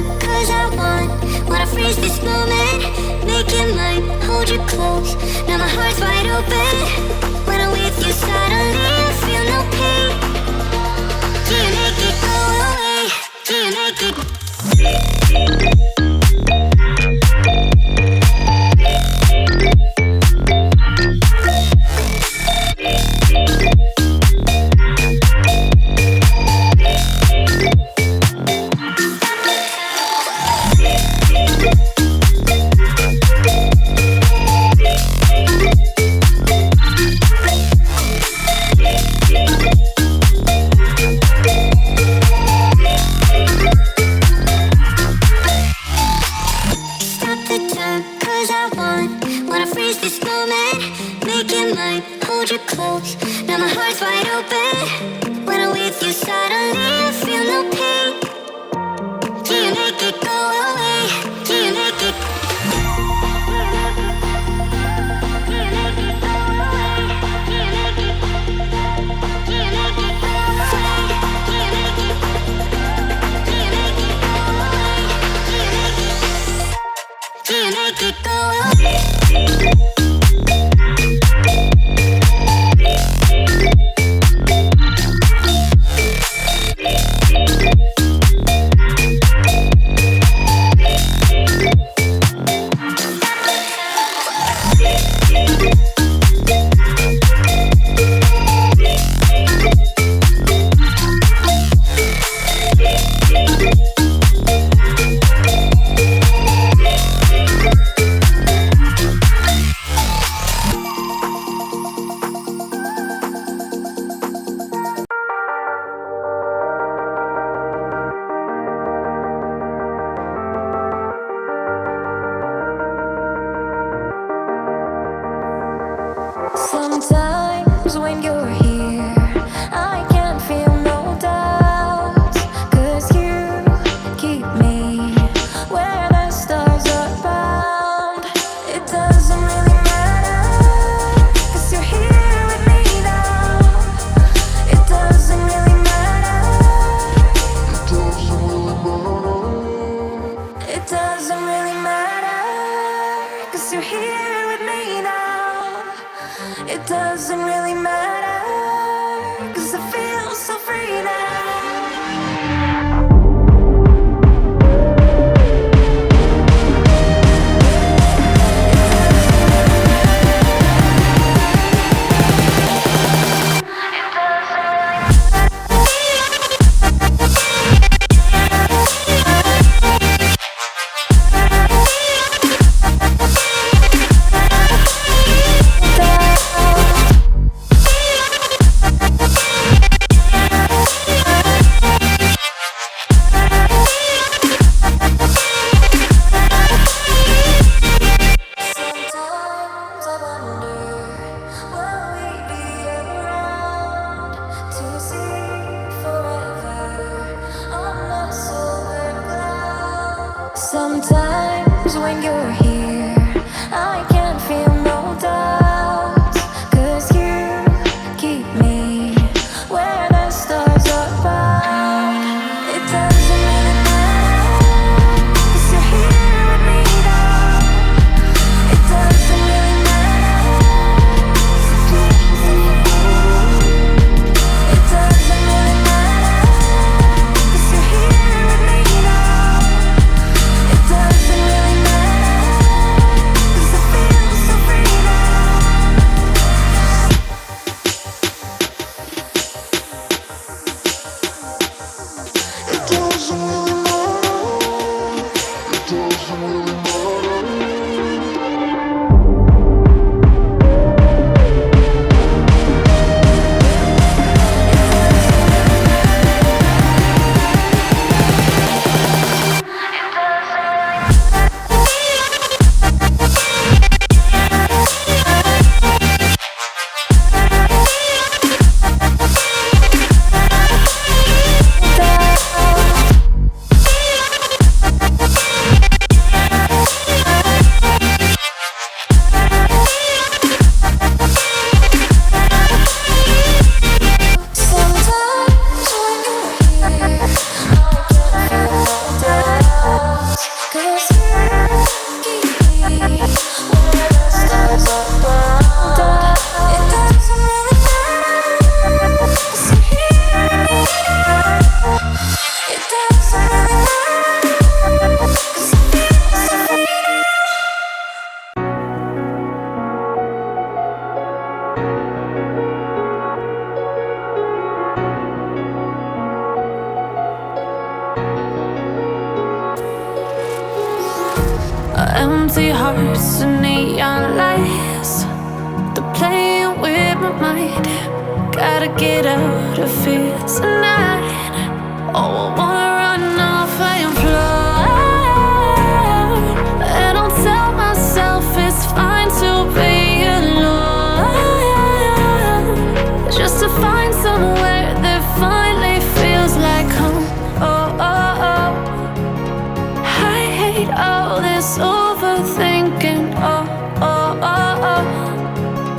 time, cause I wanna freeze this moment. Make it mine, hold you close. Now my heart's wide open. When I'm with you suddenly I feel no pain. Do you make it go away? Do you make it? Sometimes when you're here, I can't feel no doubt, 'cause you keep me where the stars are bound. It doesn't really matter, 'cause you're here with me now. It doesn't really matter. It doesn't really matter, 'cause you're here with me now. It doesn't really matter, 'cause I feel so free now. Sometimes when you're here, I can't feel no doubt, 'cause you keep me where the stars are bound. It doesn't really matter, 'cause you're here with me now. It doesn't really matter. It doesn't really matter, 'cause you're here with me now. It doesn't really matter. empty hearts and neon lights. They're playing with my mind. Gotta get out of here tonight. Oh, I wanna run off and fly. And I'll tell myself it's fine to be alone, just to find somewhere that finally feels like home. Oh, oh, oh. I hate all this overthinking. Oh, oh, oh, oh.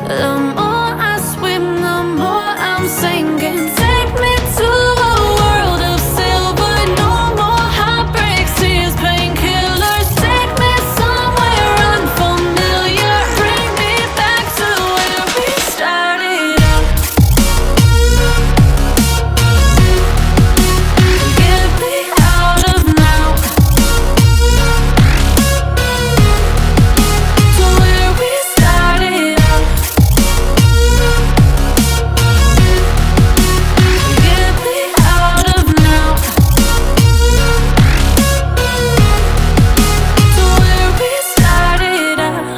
The more I swim, the more I'm sinking. Take me to a world of silver. No more heartbreaks, tears, painkillers. Take me somewhere unfamiliar. Bring me back to where we started out. Get me out of now. To where we started out. Get me out of now. To where we started out.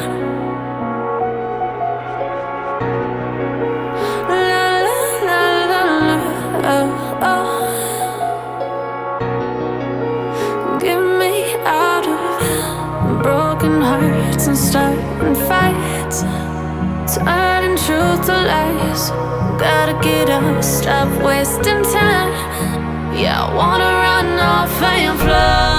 La la la la la. Oh, oh. Get me out of broken hearts and starting fights, turning truth to lies. Gotta get up, stop wasting time. Yeah, I wanna run off and fly.